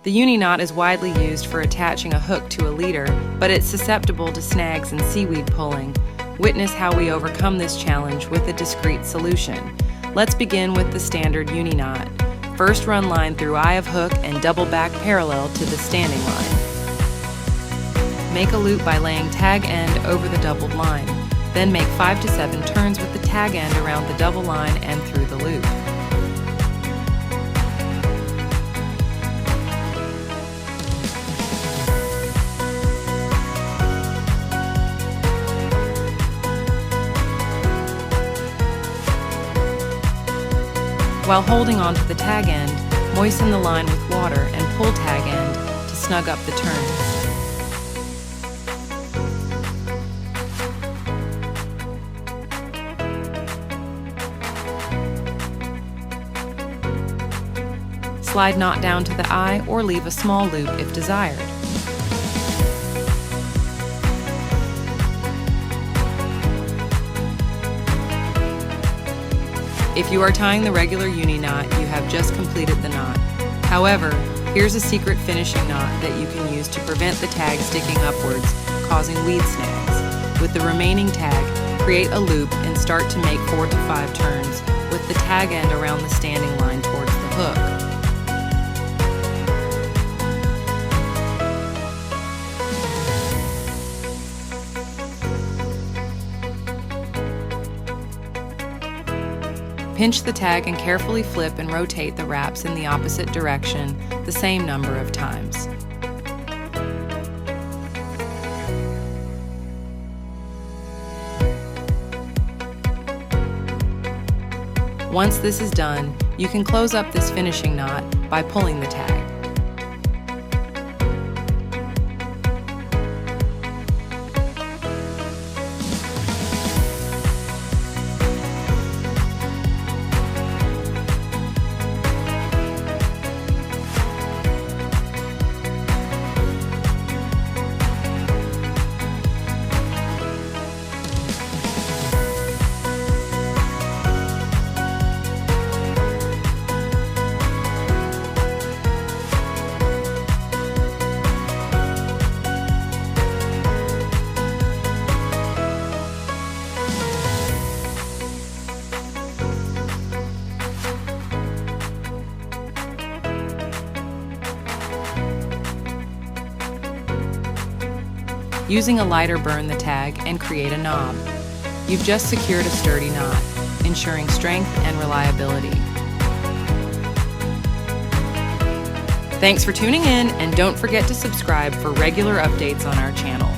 The Uni Knot is widely used for attaching a hook to a leader, but it's susceptible to snags and seaweed pulling. Witness how we overcome this challenge with a discreet solution. Let's begin with the standard Uni Knot. First, run line through eye of hook and double back parallel to the standing line. Make a loop by laying tag end over the doubled line. Then make 5 to 7 turns with the tag end around the double line and through the loop. While holding onto the tag end, moisten the line with water and pull tag end to snug up the turns. Slide knot down to the eye or leave a small loop if desired. If you are tying the regular Uni Knot, you have just completed the knot. However, here's a secret finishing knot that you can use to prevent the tag sticking upwards, causing weed snags. With the remaining tag, create a loop and start to make 4 to 5 turns with the tag end around the standing line towards the hook. Pinch the tag and carefully flip and rotate the wraps in the opposite direction the same number of times. Once this is done, you can close up this finishing knot by pulling the tag. Using a lighter, burn the tag and create a knob. You've just secured a sturdy knot, ensuring strength and reliability. Thanks for tuning in, and don't forget to subscribe for regular updates on our channel.